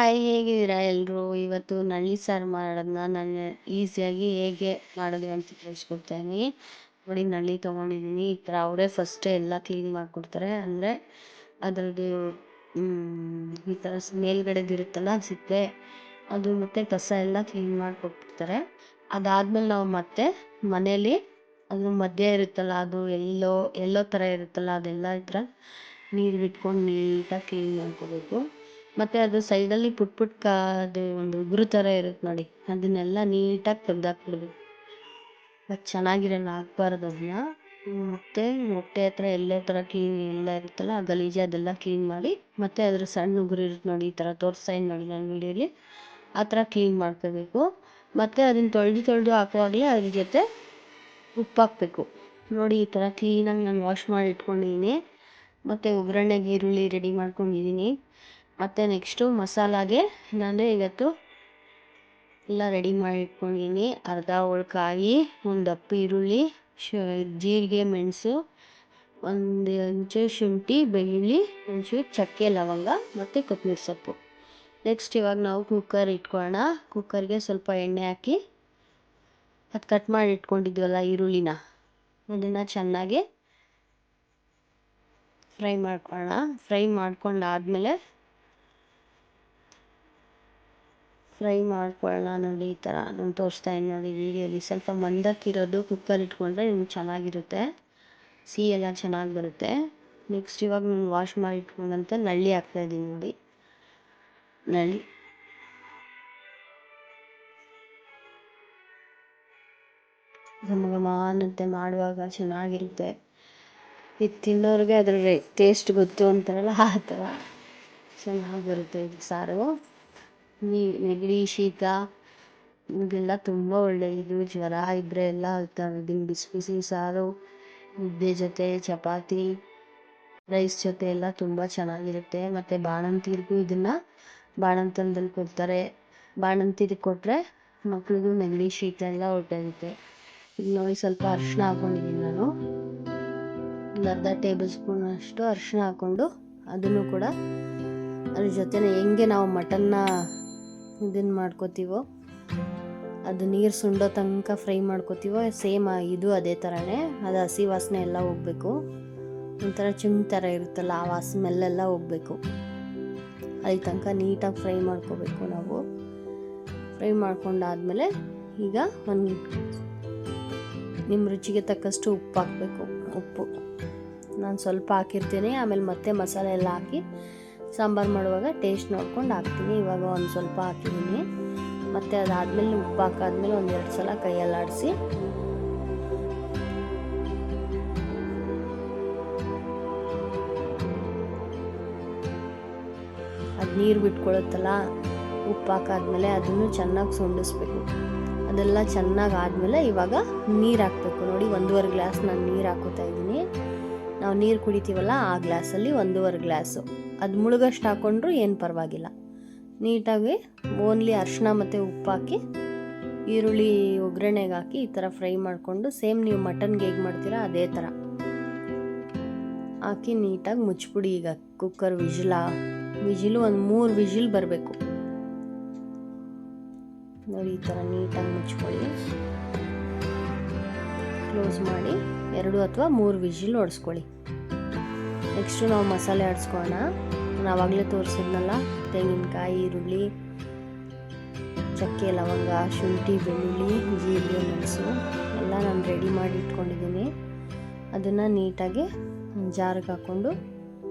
Hi, ಹೇಗಿದ್ದೀರಾ ಎಲ್ಲರೂ? ಇವತ್ತು ನಳ್ಳಿ ಸಾರು ಮಾಡೋದನ್ನ ನಾನು ಈಸಿಯಾಗಿ ಹೇಗೆ ಮಾಡೋದು ಅಂತ ತಿಳಿಸ್ಕೊಡ್ತೀನಿ. ನೋಡಿ, ನಳ್ಳಿ ತೊಗೊಂಡಿದ್ದೀನಿ. ಈ ಥರ ಅವರೇ ಫಸ್ಟೇ ಎಲ್ಲ ಕ್ಲೀನ್ ಮಾಡಿಕೊಡ್ತಾರೆ. ಅಂದರೆ ಅದರದ್ದು ಈ ಥರ ಮೇಲ್ಗಡೆದಿರುತ್ತಲ್ಲ ಸಿಪ್ಪೆ, ಅದು ಮತ್ತು ಕಸ ಎಲ್ಲ ಕ್ಲೀನ್ ಮಾಡಿಕೊಟ್ಬಿಡ್ತಾರೆ. ಅದಾದಮೇಲೆ ನಾವು ಮತ್ತೆ ಮನೇಲಿ ಅದ್ರ ಮಧ್ಯೆ ಇರುತ್ತಲ್ಲ, ಅದು ಎಲ್ಲೋ ಎಲ್ಲೋ ಥರ ಇರುತ್ತಲ್ಲ, ಅದೆಲ್ಲ ಈ ಥರ ನೀರು ಬಿಟ್ಕೊಂಡು ನೀಟಾಗಿ ಕ್ಲೀನ್ ಮಾಡ್ಕೋಬೇಕು. ಮತ್ತು ಅದು ಸೈಡಲ್ಲಿ ಪುಟ್ ಪುಟ್ ಅದು ಒಂದು ಉಗುರು ಥರ ಇರುತ್ತೆ ನೋಡಿ, ಅದನ್ನೆಲ್ಲ ನೀಟಾಗಿ ತೆಗ್ದಾಕ್ಬಿಡ್ಬೇಕು. ಅದು ಚೆನ್ನಾಗಿರಲ್ಲ, ಹಾಕ್ಬಾರ್ದು ಅದನ್ನ. ಮತ್ತು ಹೊಟ್ಟೆ ಹತ್ರ ಎಲ್ಲೇ ಥರ ಕ್ಲೀನ್ ಎಲ್ಲ ಇರುತ್ತಲ್ಲ ಆ ಗಲೀಜು ಅದೆಲ್ಲ ಕ್ಲೀನ್ ಮಾಡಿ, ಮತ್ತು ಅದ್ರ ಸಣ್ಣ ಉಗುರು ಇರುತ್ತೆ ನೋಡಿ, ಈ ಥರ ತೋರಿಸ್ತಾಯಿದ್ದೀನಿ ನೋಡಿ ನನ್ನ ವಿಡಿಯೋಲಿ, ಆ ಥರ ಕ್ಲೀನ್ ಮಾಡ್ಕೋಬೇಕು. ಮತ್ತು ಅದನ್ನು ತೊಳೆದು ಹಾಕುವಾಗಲೇ ಅದ್ರ ಜೊತೆ ಉಪ್ಪು ಹಾಕಬೇಕು. ನೋಡಿ, ಈ ಥರ ಕ್ಲೀನಾಗಿ ನಾನು ವಾಶ್ ಮಾಡಿ ಇಟ್ಕೊಂಡಿದ್ದೀನಿ. ಮತ್ತು ಒಗ್ಗರಣೆಗೆ ಈರುಳ್ಳಿ ರೆಡಿ ಮಾಡ್ಕೊಂಡಿದ್ದೀನಿ. ಮತ್ತು ನೆಕ್ಸ್ಟು ಮಸಾಲಾಗೆ ನಾನು ಇವತ್ತು ಎಲ್ಲ ರೆಡಿ ಮಾಡಿ ಇಟ್ಕೊಂಡಿದ್ದೀನಿ. ಅರ್ಧ ಕಾಯಿ, ಒಂದು ದಪ್ಪ ಈರುಳ್ಳಿ, ಜೀರಿಗೆ, ಮೆಣಸು, ಒಂದು ಇಂಚು ಶುಂಠಿ, ಬೆಳ್ಳುಳ್ಳಿ, ಒಂಚೂರು ಚಕ್ಕೆ, ಲವಂಗ ಮತ್ತು ಕೊತ್ತಂಬರಿ ಸೊಪ್ಪು. ನೆಕ್ಸ್ಟ್ ಇವಾಗ ನಾವು ಕುಕ್ಕರ್ ಇಟ್ಕೊಳ್ಳೋಣ. ಕುಕ್ಕರ್ಗೆ ಸ್ವಲ್ಪ ಎಣ್ಣೆ ಹಾಕಿ ಅದು ಕಟ್ ಮಾಡಿ ಇಟ್ಕೊಂಡಿದ್ವಲ್ಲ ಈರುಳ್ಳಿನ, ಅದನ್ನು ಚೆನ್ನಾಗಿ ಫ್ರೈ ಮಾಡ್ಕೊಳ್ಳೋಣ. ಫ್ರೈ ಮಾಡ್ಕೊಂಡಾದ್ಮೇಲೆ ನೋಡಿ, ಈ ಥರ ನಾನು ತೋರಿಸ್ತಾ ಇದ್ದೀನಿ ನೋಡಿ ವೀಡಿಯೋಲಿ. ಸ್ವಲ್ಪ ಮಂದಕ್ಕಿರೋದು ಕುಕ್ಕರ್ ಇಟ್ಕೊಂಡ್ರೆ ನಿಮ್ಗೆ ಚೆನ್ನಾಗಿರುತ್ತೆ, ಸಿಹಿ ಎಲ್ಲ ಚೆನ್ನಾಗಿ ಬರುತ್ತೆ. ನೆಕ್ಸ್ಟ್ ಇವಾಗ ನಾನು ವಾಶ್ ಮಾಡಿ ಇಟ್ಕೊಂಡಂತ ನಳ್ಳಿ ಹಾಕ್ತಾಯಿದ್ದೀನಿ ನೋಡಿ. ನಳ್ಳಿ ಘಮ ಅನ್ನತ್ತೆ, ಮಾಡುವಾಗ ಚೆನ್ನಾಗಿರುತ್ತೆ. ಇದು ತಿನ್ನೋರಿಗೆ ಅದ್ರ ಟೇಸ್ಟ್ ಗೊತ್ತು ಅಂತಾರಲ್ಲ, ಆ ಥರ ಚೆನ್ನಾಗಿ ಬರುತ್ತೆ ಇದು ಸಾರು. ನೆಗಡಿ, ಶೀತ ಇದೆಲ್ಲ ತುಂಬ ಒಳ್ಳೆಯದು. ಜ್ವರ ಇದ್ದರೆ ಎಲ್ಲ ಇದನ್ನು ಬಿಸಿ ಬಿಸಿ ಸಾರು ಮುದ್ದೆ ಜೊತೆ, ಚಪಾತಿ, ರೈಸ್ ಜೊತೆ ಎಲ್ಲ ತುಂಬ ಚೆನ್ನಾಗಿರುತ್ತೆ. ಮತ್ತು ಬಾಣಂತಿಯರಿಗೂ ಇದನ್ನು ಬಾಣಂತನದಲ್ಲಿ ಕೊಡ್ತಾರೆ. ಬಾಣಂತಿಯರಿಗೆ ಕೊಟ್ಟರೆ ಮಕ್ಳಿಗೂ ನೆಗಡಿ, ಶೀತ ಎಲ್ಲ ಹೊರಟೋಗುತ್ತೆ. ಈಗ ನೋಡಿ, ಸ್ವಲ್ಪ ಅರಿಶಿನ ಹಾಕ್ಕೊಂಡಿದ್ದೀನಿ ನಾನು, ಒಂದು ಅರ್ಧ ಟೇಬಲ್ ಸ್ಪೂನ್ ಅಷ್ಟು ಅರಿಶಿನ ಹಾಕ್ಕೊಂಡು ಅದನ್ನು ಕೂಡ ಅದ್ರ ಜೊತೆನೇ ಹೆಂಗೆ ನಾವು ಮಟನ್ನ ಇದನ್ನು ಮಾಡ್ಕೋತೀವೋ, ಅದು ನೀರು ಸುಂಡೋ ತನಕ ಫ್ರೈ ಮಾಡ್ಕೋತೀವೋ ಸೇಮ್ ಇದು ಅದೇ ಥರನೇ. ಅದು ಹಸಿ ವಾಸನೆ ಎಲ್ಲ ಹೋಗಬೇಕು. ಒಂಥರ ಚುಂಗ್ ಥರ ಇರುತ್ತಲ್ಲ, ಆ ಸ್ಮೆಲ್ಲೆಲ್ಲ ಹೋಗಬೇಕು. ಅಲ್ಲಿ ತನಕ ನೀಟಾಗಿ ಫ್ರೈ ಮಾಡ್ಕೋಬೇಕು ನಾವು. ಫ್ರೈ ಮಾಡ್ಕೊಂಡಾದ್ಮೇಲೆ ಈಗ ನಿಮ್ಮ ರುಚಿಗೆ ತಕ್ಕಷ್ಟು ಉಪ್ಪು ಹಾಕಬೇಕು. ಉಪ್ಪು ನಾನು ಸ್ವಲ್ಪ ಹಾಕಿರ್ತೀನಿ, ಆಮೇಲೆ ಮತ್ತೆ ಮಸಾಲೆ ಎಲ್ಲ ಹಾಕಿ ಸಾಂಬಾರು ಮಾಡುವಾಗ ಟೇಸ್ಟ್ ನೋಡ್ಕೊಂಡು ಹಾಕ್ತೀನಿ. ಇವಾಗ ಒಂದು ಸ್ವಲ್ಪ ಹಾಕಿದ್ದೀನಿ. ಮತ್ತು ಅದಾದಮೇಲೆ ಉಪ್ಪು ಹಾಕಾದ್ಮೇಲೆ 1-2 ಸಲ ಕೈಯಲ್ಲಿ ಆಡಿಸಿ ಅದು ನೀರು ಬಿಟ್ಕೊಳುತ್ತಲ್ಲ, ಉಪ್ಪು ಹಾಕಾದ್ಮೇಲೆ ಅದನ್ನು ಚೆನ್ನಾಗಿ ಸೊಂಡಿಸ್ಬೇಕು. ಅದೆಲ್ಲ ಚೆನ್ನಾಗಿ ಆದಮೇಲೆ ಇವಾಗ ನೀರು ಹಾಕಬೇಕು. ನೋಡಿ, 1.5 ಗ್ಲಾಸ್ ನಾನು ನೀರು ಹಾಕೋತಾ ಇದ್ದೀನಿ. ನಾವು ನೀರು ಕುಡಿತೀವಲ್ಲ ಆ ಗ್ಲಾಸಲ್ಲಿ 1.5 ಗ್ಲಾಸು. ಅದು ಮುಳುಗಷ್ಟು ಹಾಕ್ಕೊಂಡ್ರೂ ಏನು ಪರವಾಗಿಲ್ಲ. ನೀಟಾಗಿ ಓನ್ಲಿ ಅರಿಶಿನ ಮತ್ತು ಉಪ್ಪು ಹಾಕಿ ಈರುಳ್ಳಿ ಒಗ್ಗರಣೆಗೆ ಹಾಕಿ ಈ ಥರ ಫ್ರೈ ಮಾಡಿಕೊಂಡು, ಸೇಮ್ ನೀವು ಮಟನ್ಗೆ ಹೇಗೆ ಮಾಡ್ತೀರಾ ಅದೇ ಥರ ಹಾಕಿ ನೀಟಾಗಿ ಮುಚ್ಚಿಬಿಡಿ. ಈಗ ಕುಕ್ಕರ್ ವಿಜಿಲು ಒಂದು 3 ವಿಜಿಲ್ ಬರಬೇಕು ನೋಡಿ. ಈ ಥರ ನೀಟಾಗಿ ಮುಚ್ಕೊಳ್ಳಿ, ಕ್ಲೋಸ್ ಮಾಡಿ 2 ಅಥವಾ 3 ವಿಜಿಲ್ ಹೊಡೆಸ್ಕೊಳ್ಳಿ. ನೆಕ್ಸ್ಟು ನಾವು ಮಸಾಲೆ ಆಡಿಸ್ಕೊಳ್ಳೋಣ. ನಾನು ಆವಾಗಲೇ ತೋರಿಸಿದ್ನಲ್ಲ, ತೆಂಗಿನಕಾಯಿ, ಈರುಳ್ಳಿ, ಚಕ್ಕೆ, ಲವಂಗ, ಶುಂಠಿ, ಬೆಳ್ಳುಳ್ಳಿ, ಜೀರಿಗೆ, ಮೆಣಸು ಎಲ್ಲ ನಾನು ರೆಡಿ ಮಾಡಿ ಇಟ್ಕೊಂಡಿದ್ದೀನಿ. ಅದನ್ನು ನೀಟಾಗಿ ಜಾರಿಗೆ ಹಾಕ್ಕೊಂಡು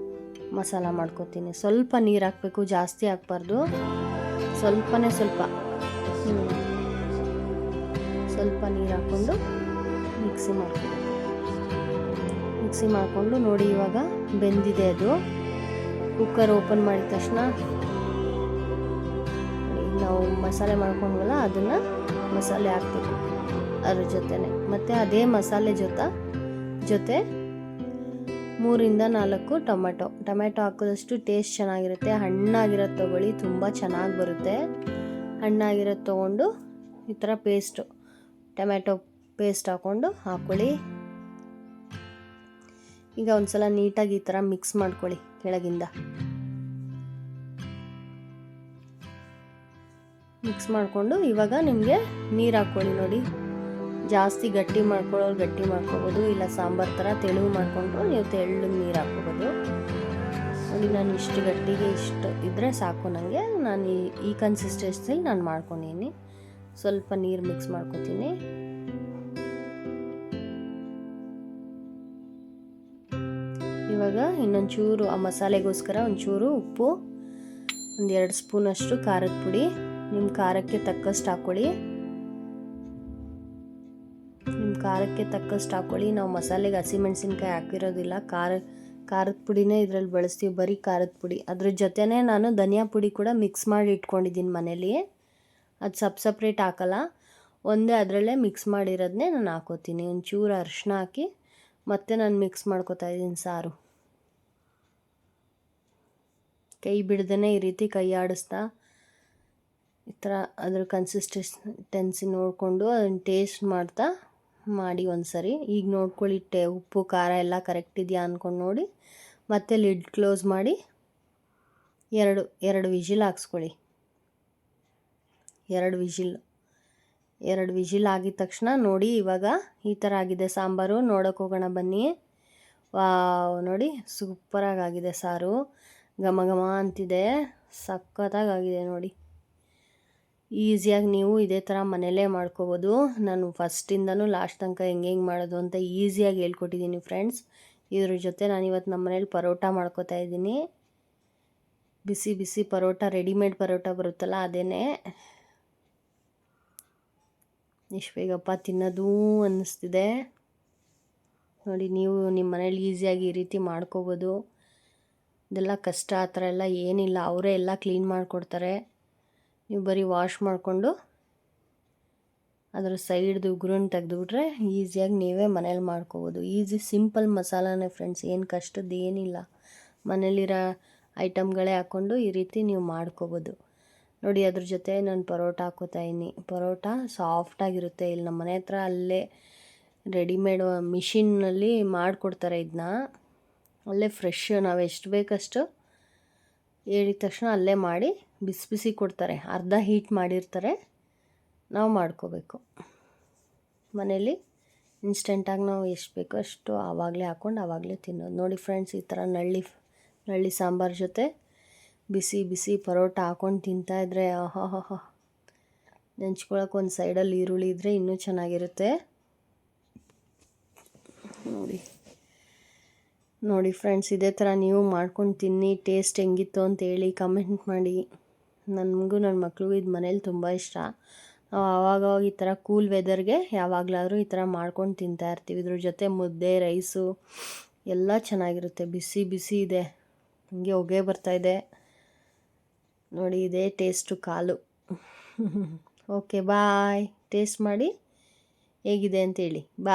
ಮಸಾಲ ಮಾಡ್ಕೊತೀನಿ. ಸ್ವಲ್ಪ ನೀರು ಹಾಕಬೇಕು, ಜಾಸ್ತಿ ಹಾಕ್ಬಾರ್ದು, ಸ್ವಲ್ಪ ನೀರು ಹಾಕ್ಕೊಂಡು ಮಿಕ್ಸಿ ಮಾಡಿಕೊಂಡು ನೋಡಿ, ಇವಾಗ ಬೆಂದಿದೆ ಅದು. ಕುಕ್ಕರ್ ಓಪನ್ ಮಾಡಿದ ತಕ್ಷಣ ನಾವು ಮಸಾಲೆ ಮಾಡ್ಕೊಂಡ್ವಲ್ಲ ಅದನ್ನು ಮಸಾಲೆ ಹಾಕ್ಬೇಕು ಅದ್ರ ಜೊತೆನೆ. ಮತ್ತು ಅದೇ ಮಸಾಲೆ ಜೊತೆ 3-4 ಟೊಮೆಟೊ ಹಾಕೋದಷ್ಟು ಟೇಸ್ಟ್ ಚೆನ್ನಾಗಿರುತ್ತೆ. ಹಣ್ಣಾಗಿರೋದು ತೊಗೊಳ್ಳಿ, ತುಂಬ ಚೆನ್ನಾಗಿ ಬರುತ್ತೆ. ಹಣ್ಣಾಗಿರೋದು ತೊಗೊಂಡು ಈ ಥರ ಟೊಮೆಟೊ ಪೇಸ್ಟ್ ಹಾಕ್ಕೊಳ್ಳಿ. ಈಗ ಒಂದು ಸಲ ನೀಟಾಗಿ ಈ ಥರ ಮಿಕ್ಸ್ ಮಾಡ್ಕೊಳ್ಳಿ ಕೆಳಗಿಂದ. ಮಿಕ್ಸ್ ಮಾಡಿಕೊಂಡು ಇವಾಗ ನಿಮಗೆ ನೀರು ಹಾಕ್ಕೊಳ್ಳಿ. ನೋಡಿ, ಜಾಸ್ತಿ ಗಟ್ಟಿ ಮಾಡ್ಕೊಳ್ಳೋರು ಗಟ್ಟಿ ಮಾಡ್ಕೊಬೋದು, ಇಲ್ಲ ಸಾಂಬಾರು ಥರ ತೆಳು ಮಾಡಿಕೊಂಡ್ರು ನೀವು ತೆಳ್ಳಗೆ ನೀರು ಹಾಕ್ಕೋಬೋದು. ನೋಡಿ, ನಾನು ಇಷ್ಟು ಗಟ್ಟಿಗೆ ಇಷ್ಟು ಇದ್ದರೆ ಸಾಕು ನನಗೆ. ನಾನು ಈ ಕನ್ಸಿಸ್ಟೆನ್ಸಿಲಿ ನಾನು ಮಾಡ್ಕೊಂಡಿನಿ. ಸ್ವಲ್ಪ ನೀರು ಮಿಕ್ಸ್ ಮಾಡ್ಕೊತೀನಿ. ಇವಾಗ ಇನ್ನೊಂಚೂರು ಆ ಮಸಾಲೆಗೋಸ್ಕರ ಒಂಚೂರು ಉಪ್ಪು, ಒಂದು 2 ಸ್ಪೂನಷ್ಟು ಖಾರದ ಪುಡಿ, ನಿಮ್ಮ ಖಾರಕ್ಕೆ ತಕ್ಕಷ್ಟು ಹಾಕ್ಕೊಳ್ಳಿ. ನಿಮ್ಮ ಖಾರಕ್ಕೆ ತಕ್ಕಷ್ಟು ಹಾಕ್ಕೊಳ್ಳಿ. ನಾವು ಮಸಾಲೆಗೆ ಹಸಿಮೆಣಸಿನ್ಕಾಯಿ ಹಾಕಿರೋದಿಲ್ಲ, ಖಾರದ ಪುಡಿನೇ ಇದರಲ್ಲಿ ಬಳಸ್ತೀವಿ, ಬರೀ ಖಾರದ ಪುಡಿ. ಅದ್ರ ಜೊತೆನೇ ನಾನು ಧನಿಯಾ ಪುಡಿ ಕೂಡ ಮಿಕ್ಸ್ ಮಾಡಿ ಇಟ್ಕೊಂಡಿದ್ದೀನಿ ಮನೇಲಿ. ಅದು ಸಪ್ರೇಟ್ ಹಾಕಲ್ಲ, ಒಂದೇ ಅದರಲ್ಲೇ ಮಿಕ್ಸ್ ಮಾಡಿರೋದನ್ನೇ ನಾನು ಹಾಕೋತೀನಿ. ಒಂಚೂರು ಅರಿಶಿನ ಹಾಕಿ ಮತ್ತೆ ನಾನು ಮಿಕ್ಸ್ ಮಾಡ್ಕೊತಾ ಇದ್ದೀನಿ ಸಾರು. ಕೈ ಬಿಡ್ದೇ ಈ ರೀತಿ ಕೈ ಆಡಿಸ್ತಾ ಈ ಥರ ಅದ್ರ ಕನ್ಸಿಸ್ಟೆನ್ಸಿ ನೋಡಿಕೊಂಡು ಅದನ್ನು ಟೇಸ್ಟ್ ಮಾಡ್ತಾ ಮಾಡಿ ಒಂದು ಸರಿ. ಈಗ ನೋಡ್ಕೊಳ್ಳಿ, ಉಪ್ಪು ಖಾರ ಎಲ್ಲ ಕರೆಕ್ಟ್ ಇದೆಯಾ ಅಂದ್ಕೊಂಡು ನೋಡಿ. ಮತ್ತೆ ಲಿಡ್ ಕ್ಲೋಸ್ ಮಾಡಿ ಎರಡು ವಿಜಿಲ್ ಹಾಕ್ಸ್ಕೊಳ್ಳಿ. 2 ವಿಜಿಲ್ ಆಗಿದ ತಕ್ಷಣ ನೋಡಿ, ಇವಾಗ ಈ ಥರ ಆಗಿದೆ ಸಾಂಬಾರು. ನೋಡೋಕೆ ಹೋಗೋಣ ಬನ್ನಿ. ನೋಡಿ, ಸೂಪರಾಗಿ ಆಗಿದೆ ಸಾರು, ಘಮ ಘಮ ಅಂತಿದೆ, ಸಖತ್ತಾಗಿದೆ ನೋಡಿ. ಈಸಿಯಾಗಿ ನೀವು ಇದೇ ಥರ ಮನೆಯಲ್ಲೇ ಮಾಡ್ಕೋಬೋದು. ನಾನು ಫಸ್ಟಿಂದನೂ ಲಾಸ್ಟ್ ತನಕ ಹೆಂಗೆ ಮಾಡೋದು ಅಂತ ಈಸಿಯಾಗಿ ಹೇಳ್ಕೊಟ್ಟಿದ್ದೀನಿ ಫ್ರೆಂಡ್ಸ್. ಇದ್ರ ಜೊತೆ ನಾನಿವತ್ತು ನಮ್ಮ ಮನೇಲಿ ಪರೋಟ ಮಾಡ್ಕೋತಾ ಇದ್ದೀನಿ. ಬಿಸಿ ಬಿಸಿ ಪರೋಟ, ರೆಡಿಮೇಡ್ ಪರೋಟ ಬರುತ್ತಲ್ಲ ಅದೇನೇ. ಇಷ್ಟು ಬೇಗಪ್ಪ ತಿನ್ನೋದು ಅನ್ನಿಸ್ತಿದೆ. ನೋಡಿ, ನೀವು ನಿಮ್ಮ ಮನೇಲಿ ಈಸಿಯಾಗಿ ಈ ರೀತಿ ಮಾಡ್ಕೋಬೋದು. ಇದೆಲ್ಲ ಕಷ್ಟ ಆ ಥರ ಎಲ್ಲ ಏನಿಲ್ಲ, ಅವರೇ ಎಲ್ಲ ಕ್ಲೀನ್ ಮಾಡಿಕೊಡ್ತಾರೆ. ನೀವು ಬರೀ ವಾಶ್ ಮಾಡಿಕೊಂಡು ಅದರ ಸೈಡ್ದು ಉಗುರನ್ನ ತೆಗೆದುಬಿಟ್ರೆ ಈಸಿಯಾಗಿ ನೀವೇ ಮನೇಲಿ ಮಾಡ್ಕೋಬೋದು. ಈಸಿ ಸಿಂಪಲ್ ಮಸಾಲಾನೇ ಫ್ರೆಂಡ್ಸ್, ಏನು ಕಷ್ಟದ್ದು ಏನಿಲ್ಲ. ಮನೇಲಿರೋ ಐಟಮ್ಗಳೇ ಹಾಕ್ಕೊಂಡು ಈ ರೀತಿ ನೀವು ಮಾಡ್ಕೋಬೋದು. ನೋಡಿ, ಅದ್ರ ಜೊತೆ ನಾನು ಪರೋಟ ಹಾಕ್ಕೋತಾ ಇದ್ದೀನಿ. ಪರೋಟ ಸಾಫ್ಟಾಗಿರುತ್ತೆ. ಇಲ್ಲಿ ನಮ್ಮ ಮನೆ ಹತ್ರ ಅಲ್ಲೇ ರೆಡಿಮೇಡ್ ಮಿಷಿನ್ನಲ್ಲಿ ಮಾಡಿಕೊಡ್ತಾರೆ ಇದನ್ನ. ಅಲ್ಲೇ ಫ್ರೆಶ್ ನಾವು ಎಷ್ಟು ಬೇಕಷ್ಟು ಹೇಳಿದ ತಕ್ಷಣ ಅಲ್ಲೇ ಮಾಡಿ ಬಿಸಿ ಬಿಸಿ ಕೊಡ್ತಾರೆ. ಅರ್ಧ ಹೀಟ್ ಮಾಡಿರ್ತಾರೆ, ನಾವು ಮಾಡ್ಕೋಬೇಕು. ಮನೇಲಿ ಇನ್ಸ್ಟೆಂಟಾಗಿ ನಾವು ಎಷ್ಟು ಬೇಕೋ ಅಷ್ಟು ಆವಾಗಲೇ ಹಾಕ್ಕೊಂಡು ಆವಾಗಲೇ ತಿನ್ನೋದು. ನೋಡಿ ಫ್ರೆಂಡ್ಸ್, ಈ ಥರ ನಳ್ಳಿ ಸಾಂಬಾರು ಜೊತೆ ಬಿಸಿ ಬಿಸಿ ಪರೋಟ ಹಾಕ್ಕೊಂಡು ತಿಂತಾಯಿದ್ರೆ ಆಹಾ, ನೆಂಚ್ಕೊಳಕ್ಕೆ ಒಂದು ಸೈಡಲ್ಲಿ ಈರುಳ್ಳಿ ಇದ್ದರೆ ಇನ್ನೂ ಚೆನ್ನಾಗಿರುತ್ತೆ. ನೋಡಿ ಫ್ರೆಂಡ್ಸ್, ಇದೇ ಥರ ನೀವು ಮಾಡ್ಕೊಂಡು ತಿನ್ನಿ. ಟೇಸ್ಟ್ ಹೆಂಗಿತ್ತು ಅಂತೇಳಿ ಕಮೆಂಟ್ ಮಾಡಿ. ನನಗೂ ನನ್ನ ಮಕ್ಳಿಗೂ ಇದು ಮನೇಲಿ ತುಂಬ ಇಷ್ಟ. ನಾವು ಆವಾಗವಾಗ ಈ ಥರ ಕೂಲ್ ವೆದರ್ಗೆ ಯಾವಾಗಲಾದರೂ ಈ ಥರ ಮಾಡ್ಕೊಂಡು ತಿಂತಾಯಿರ್ತೀವಿ. ಇದ್ರ ಜೊತೆ ಮುದ್ದೆ, ರೈಸು ಎಲ್ಲ ಚೆನ್ನಾಗಿರುತ್ತೆ. ಬಿಸಿ ಬಿಸಿ ಇದೆ, ಹಂಗೆ ಹೊಗೆ ಬರ್ತಾಯಿದೆ ನೋಡಿ. ಇದೇ ಟೇಸ್ಟು ಕಾಲು. ಓಕೆ ಬಾಯ್. ಟೇಸ್ಟ್ ಮಾಡಿ ಹೇಗಿದೆ ಅಂತೇಳಿ ಬಾಯ್.